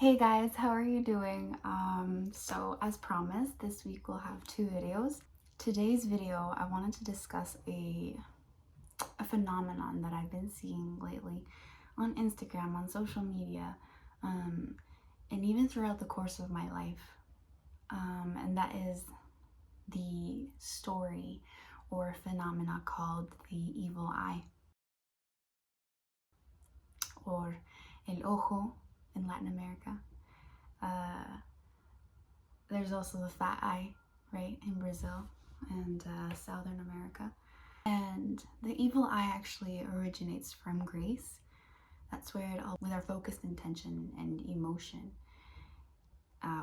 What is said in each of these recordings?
Hey guys, how are you doing? So as promised, this week we'll have two videos. Today's video, I wanted to discuss a phenomenon that I've been seeing lately on Instagram, on social media, and even throughout the course of my life. And that is the story or phenomena called the evil eye, or el ojo in Latin America. There's also the fat eye, right, in Brazil and Southern America. And the evil eye actually originates from Greece. That's where it all, with our focused intention and emotion.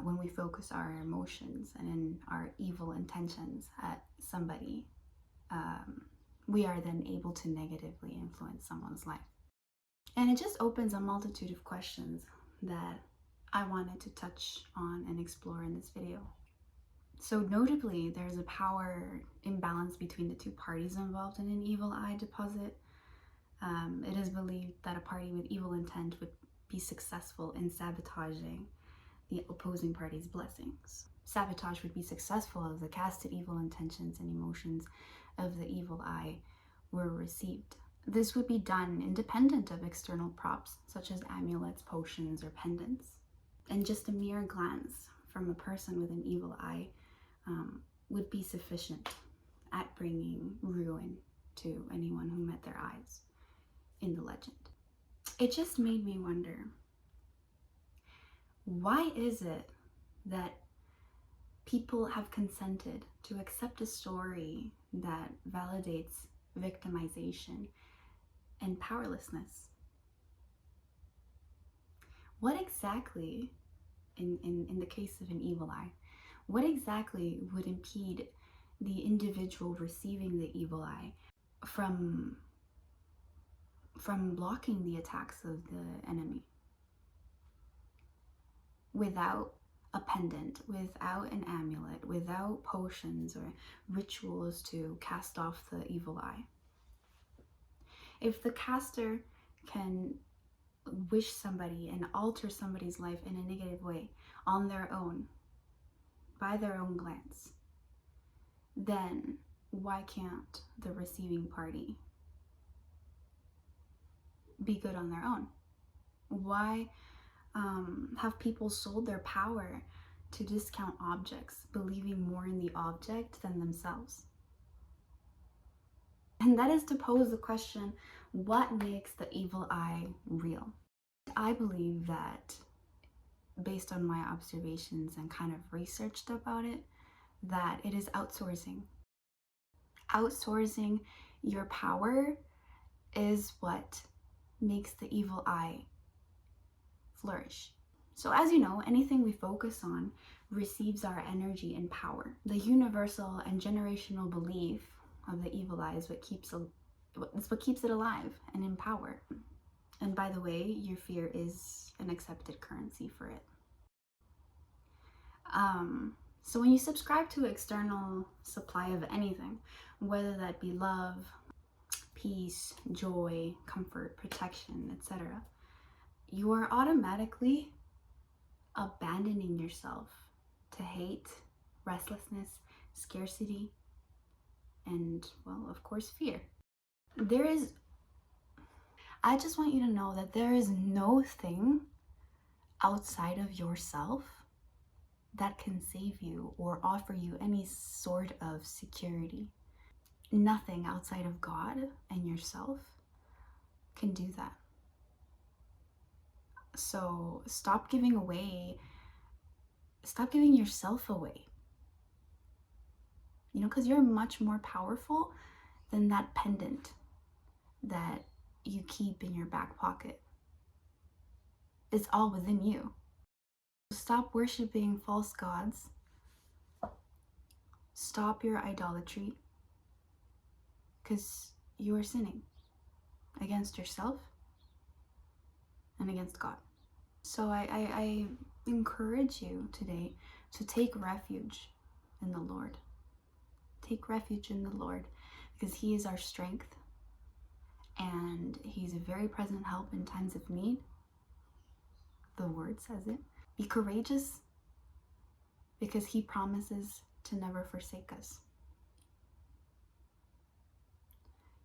When we focus our emotions and in our evil intentions at somebody, we are then able to negatively influence someone's life. And it just opens a multitude of questions that I wanted to touch on and explore in this video. So notably, there's a power imbalance between the two parties involved in an evil eye deposit. It is believed that a party with evil intent would be successful in sabotaging the opposing party's blessings. Sabotage would be successful if the casted evil intentions and emotions of the evil eye were received. This would be done independent of external props, such as amulets, potions, or pendants. And just a mere glance from a person with an evil eye would be sufficient at bringing ruin to anyone who met their eyes in the legend. It just made me wonder, why is it that people have consented to accept a story that validates victimization and powerlessness? What exactly, in the case of an evil eye, what exactly would impede the individual receiving the evil eye from blocking the attacks of the enemy? Without a pendant, without an amulet, without potions or rituals to cast off the evil eye. If the caster can wish somebody and alter somebody's life in a negative way on their own, by their own glance, then why can't the receiving party be good on their own? Why have people sold their power to discount objects, believing more in the object than themselves? And that is to pose the question, what makes the evil eye real? I believe that, based on my observations and kind of researched about it, that it is outsourcing. Outsourcing your power is what makes the evil eye flourish. So as you know, anything we focus on receives our energy and power. The universal and generational belief of the evil eye is what keeps it alive and in power. And by the way, your fear is an accepted currency for it. So when you subscribe to external supply of anything, whether that be love, peace, joy, comfort, protection, etc., you are automatically abandoning yourself to hate, restlessness, scarcity, and, well, of course, fear. I just want you to know that there is no thing outside of yourself that can save you or offer you any sort of security. Nothing outside of God and yourself can do that. So stop giving yourself away. Because you're much more powerful than that pendant that you keep in your back pocket. It's all within you. Stop worshiping false gods. Stop your idolatry, because you are sinning against yourself and against God. So I encourage you today to take refuge in the Lord. Take refuge in the Lord, because He is our strength and He's a very present help in times of need. the word says it. Be courageous because he promises to never forsake us.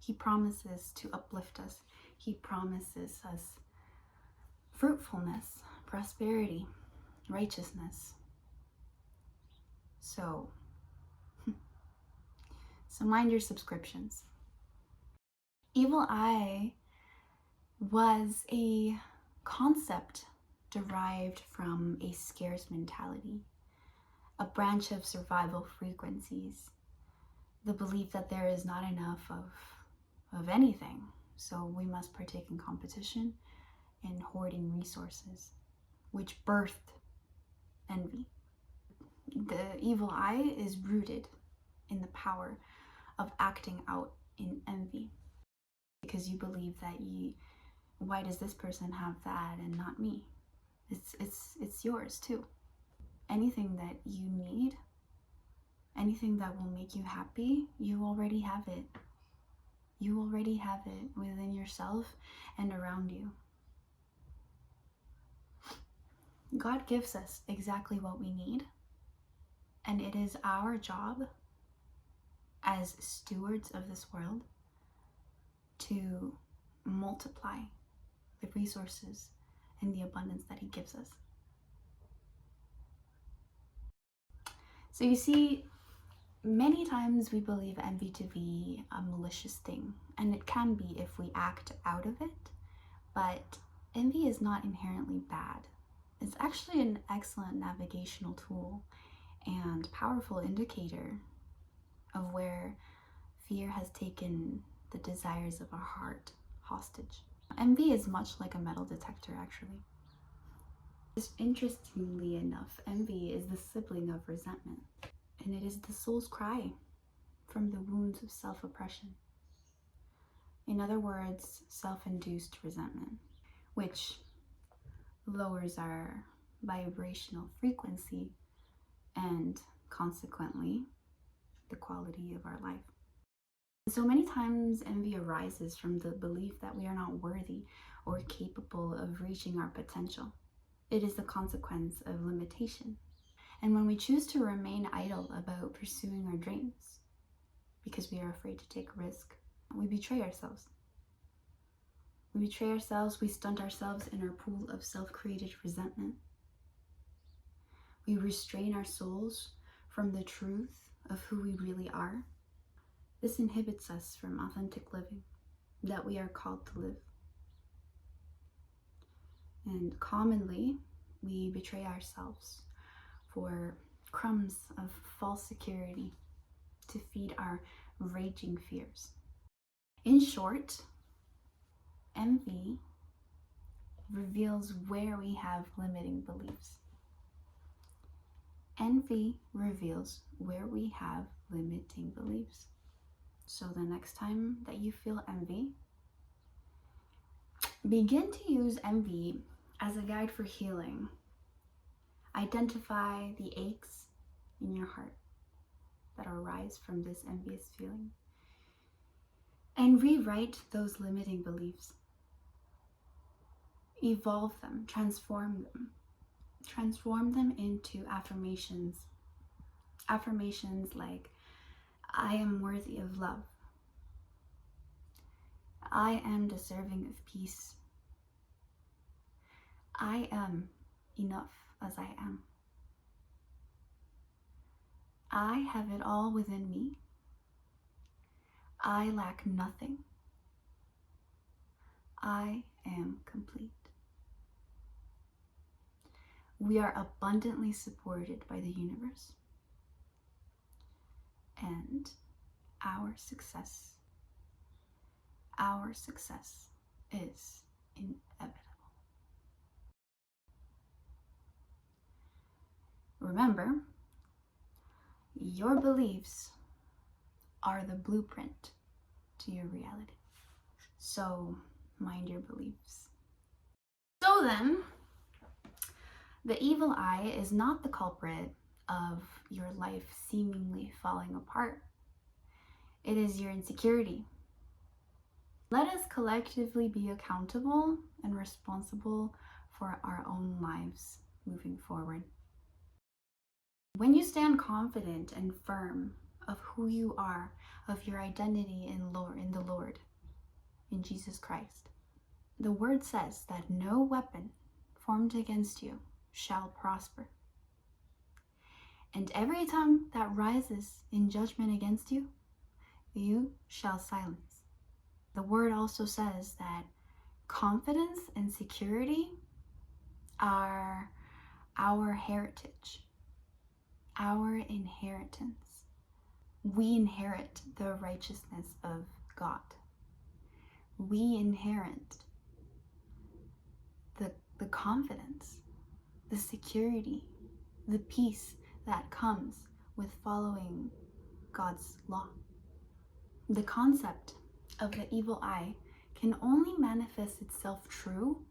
He promises to uplift us. He promises us fruitfulness, prosperity, righteousness. So mind your subscriptions. Evil eye was a concept derived from a scarce mentality, a branch of survival frequencies, the belief that there is not enough of anything, so we must partake in competition and hoarding resources, which birthed envy. The evil eye is rooted in the power of acting out in envy, because you believe that why does this person have that and not me? It's yours too. Anything that you need, anything that will make you happy, you already have it. You already have it within yourself and around you. God gives us exactly what we need, and it is our job as stewards of this world to multiply the resources and the abundance that he gives us. So you see, many times we believe envy to be a malicious thing, and it can be if we act out of it, but envy is not inherently bad. It's actually an excellent navigational tool and powerful indicator of where fear has taken the desires of our heart hostage. Envy is much like a metal detector, actually. Just interestingly enough, envy is the sibling of resentment, and it is the soul's cry from the wounds of self-oppression. In other words, self-induced resentment, which lowers our vibrational frequency and consequently the quality of our life. So many times envy arises from the belief that we are not worthy or capable of reaching our potential. It is the consequence of limitation. And when we choose to remain idle about pursuing our dreams because we are afraid to take a risk, we betray ourselves. We betray ourselves, we stunt ourselves in our pool of self-created resentment. We restrain our souls from the truth of who we really are. This inhibits us from authentic living that we are called to live. And commonly, we betray ourselves for crumbs of false security to feed our raging fears. In short, envy reveals where we have limiting beliefs. Envy reveals where we have limiting beliefs. So the next time that you feel envy, begin to use envy as a guide for healing. Identify the aches in your heart that arise from this envious feeling, and rewrite those limiting beliefs. Evolve them, transform them into affirmations. Affirmations like, I am worthy of love. I am deserving of peace. I am enough as I am. I have it all within me. I lack nothing. I am complete. We are abundantly supported by the universe, and our success is inevitable. Remember, your beliefs are the blueprint to your reality. So mind your beliefs. So then, the evil eye is not the culprit of your life seemingly falling apart. It is your insecurity. Let us collectively be accountable and responsible for our own lives moving forward. When you stand confident and firm of who you are, of your identity in the Lord, in Jesus Christ, the word says that no weapon formed against you shall prosper. And every tongue that rises in judgment against you, you shall silence. The word also says that confidence and security are our heritage, our inheritance. We inherit the righteousness of God. We inherit the confidence, the security, the peace that comes with following God's law. The concept of the evil eye can only manifest itself true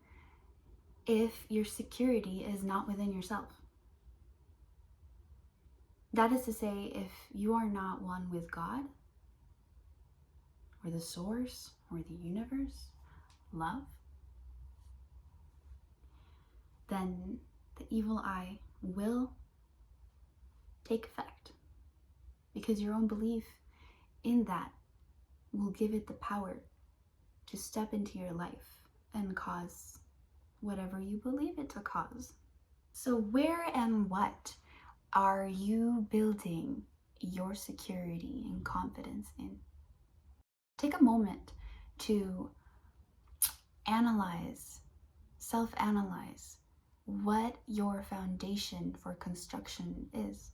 if your security is not within yourself. That is to say, if you are not one with God, or the source, or the universe, love, then the evil eye will take effect, because your own belief in that will give it the power to step into your life and cause whatever you believe it to cause. So where and what are you building your security and confidence in? Take a moment to self-analyze what your foundation for construction is.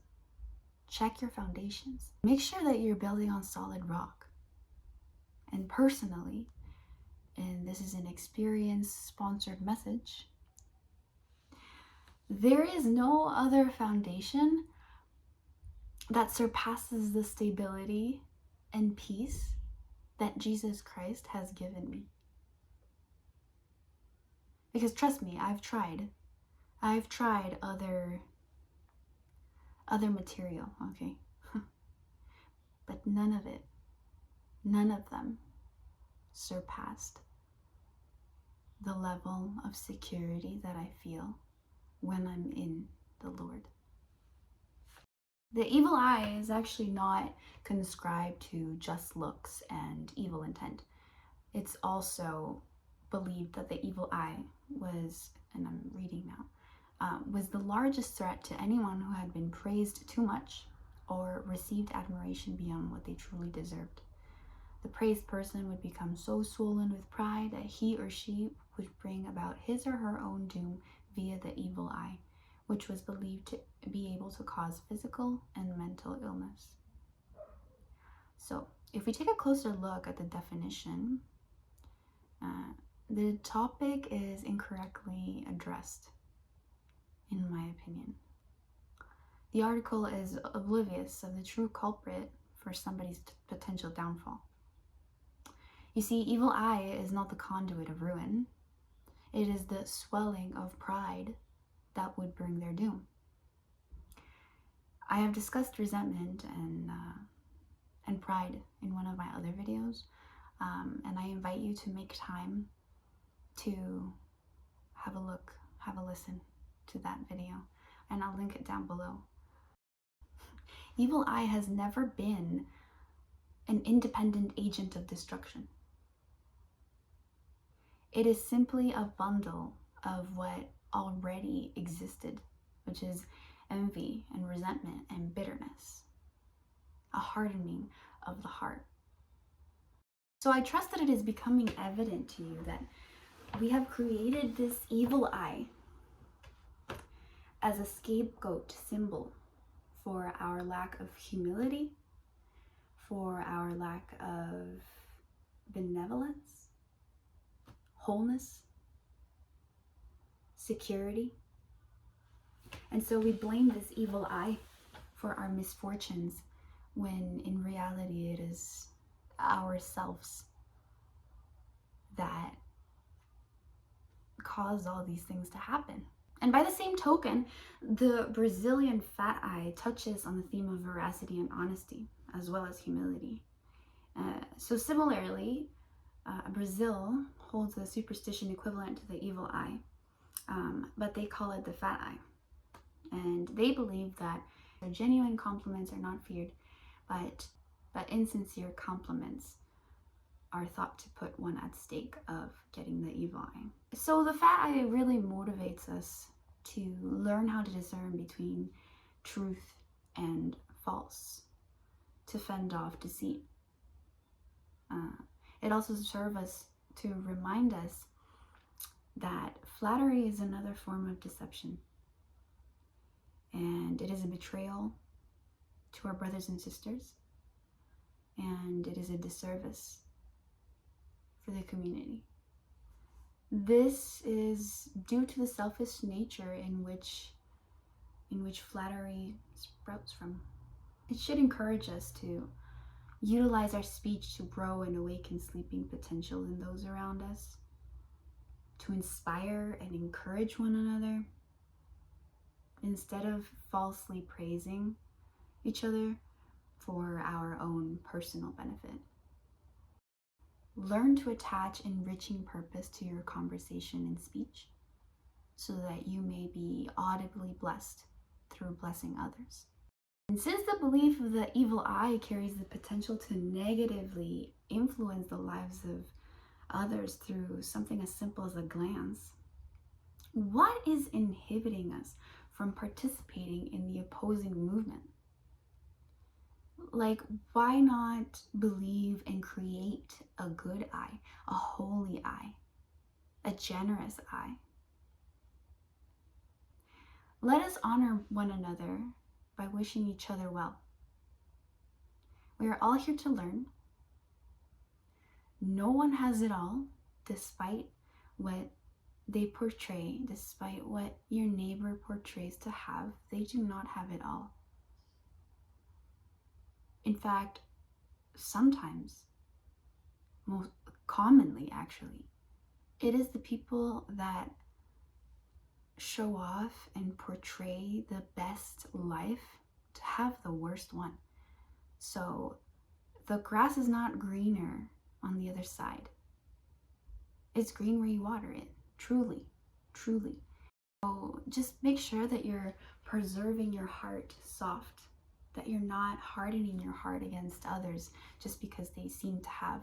Check your foundations. Make sure that you're building on solid rock. And personally, and this is an experience-sponsored message, there is no other foundation that surpasses the stability and peace that Jesus Christ has given me. Because trust me, I've tried other material, okay? But none of them surpassed the level of security that I feel when I'm in the Lord. The evil eye is actually not conscribed to just looks and evil intent. It's also believed that the evil eye was, and I'm reading now, was the largest threat to anyone who had been praised too much or received admiration beyond what they truly deserved. The praised person would become so swollen with pride that he or she would bring about his or her own doom via the evil eye, which was believed to be able to cause physical and mental illness. So, if we take a closer look at the definition, the topic is incorrectly addressed, in my opinion. The article is oblivious of the true culprit for somebody's potential downfall. You see, evil eye is not the conduit of ruin. It is the swelling of pride that would bring their doom. I have discussed resentment and pride in one of my other videos, and I invite you to make time to have a listen to that video, and I'll link it down below. Evil eye has never been an independent agent of destruction. It is simply a bundle of what already existed, which is envy and resentment and bitterness, a hardening of the heart. So I trust that it is becoming evident to you that we have created this evil eye as a scapegoat symbol for our lack of humility, for our lack of benevolence, wholeness, security. And so we blame this evil eye for our misfortunes, when in reality it is ourselves that cause all these things to happen. And by the same token, the Brazilian fat eye touches on the theme of veracity and honesty, as well as humility. So similarly, Brazil holds a superstition equivalent to the evil eye, but they call it the fat eye. And they believe that genuine compliments are not feared, but insincere compliments are thought to put one at stake of getting the evil eye. So the fat eye really motivates us to learn how to discern between truth and false, to fend off deceit. It also serves us to remind us that flattery is another form of deception, and it is a betrayal to our brothers and sisters, and it is a disservice for the community. This is due to the selfish nature in which flattery sprouts from. It should encourage us to utilize our speech to grow and awaken sleeping potential in those around us, to inspire and encourage one another, instead of falsely praising each other for our own personal benefit. Learn to attach enriching purpose to your conversation and speech so that you may be audibly blessed through blessing others. And since the belief of the evil eye carries the potential to negatively influence the lives of others through something as simple as a glance, what is inhibiting us from participating in the opposing movement? Like, why not believe and create a good eye, a holy eye, a generous eye? Let us honor one another by wishing each other well. We are all here to learn. No one has it all, despite what they portray, despite what your neighbor portrays to have. They do not have it all. In fact, sometimes, most commonly actually, it is the people that show off and portray the best life to have the worst one. So the grass is not greener on the other side. It's green where you water it, truly, truly. So just make sure that you're preserving your heart soft, that you're not hardening your heart against others just because they seem to have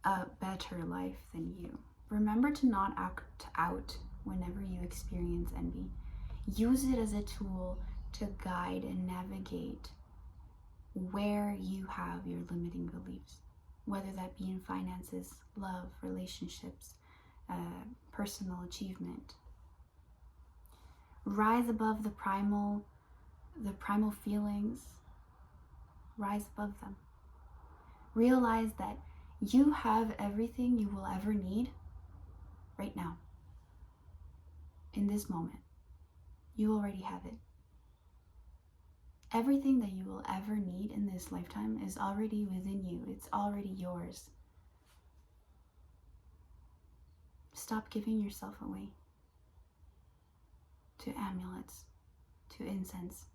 a better life than you. Remember to not act out whenever you experience envy. Use it as a tool to guide and navigate where you have your limiting beliefs, whether that be in finances, love, relationships, personal achievement. Rise above the primal feelings. Rise above them. Realize that you have everything you will ever need right now. In this moment, you already have it. Everything that you will ever need in this lifetime is already within you. It's already yours. Stop giving yourself away to amulets, to incense,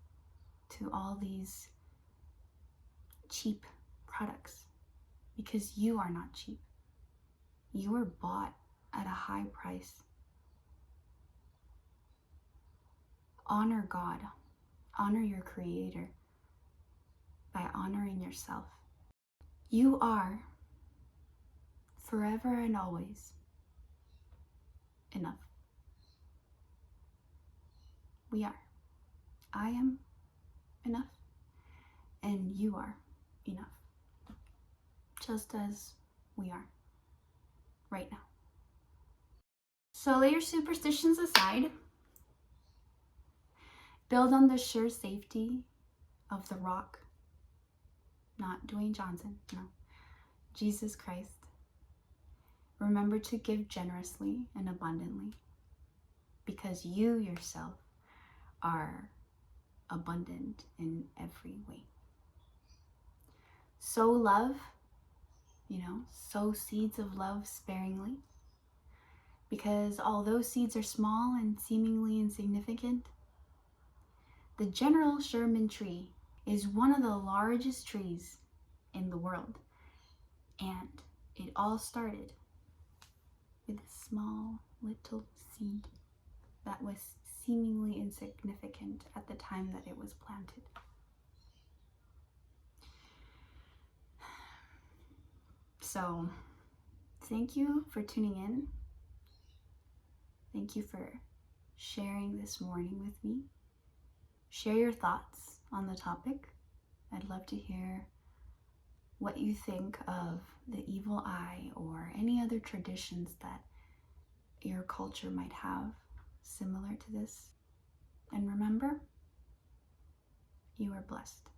to all these cheap products, because you are not cheap. You were bought at a high price. Honor God. Honor your Creator by honoring yourself. You are forever and always enough. We are. I am enough, and you are enough, just as we are right now. So lay your superstitions aside. Build on the sure safety of the rock, not Dwayne Johnson, no, Jesus Christ. Remember to give generously and abundantly, because you yourself are abundant in every way. Sow love, sow seeds of love sparingly, because although seeds are small and seemingly insignificant, the General Sherman tree is one of the largest trees in the world, and it all started with a small little seed that was seemingly insignificant at the time that it was planted. So, thank you for tuning in. Thank you for sharing this morning with me. Share your thoughts on the topic. I'd love to hear what you think of the evil eye or any other traditions that your culture might have similar to this. And remember, you are blessed.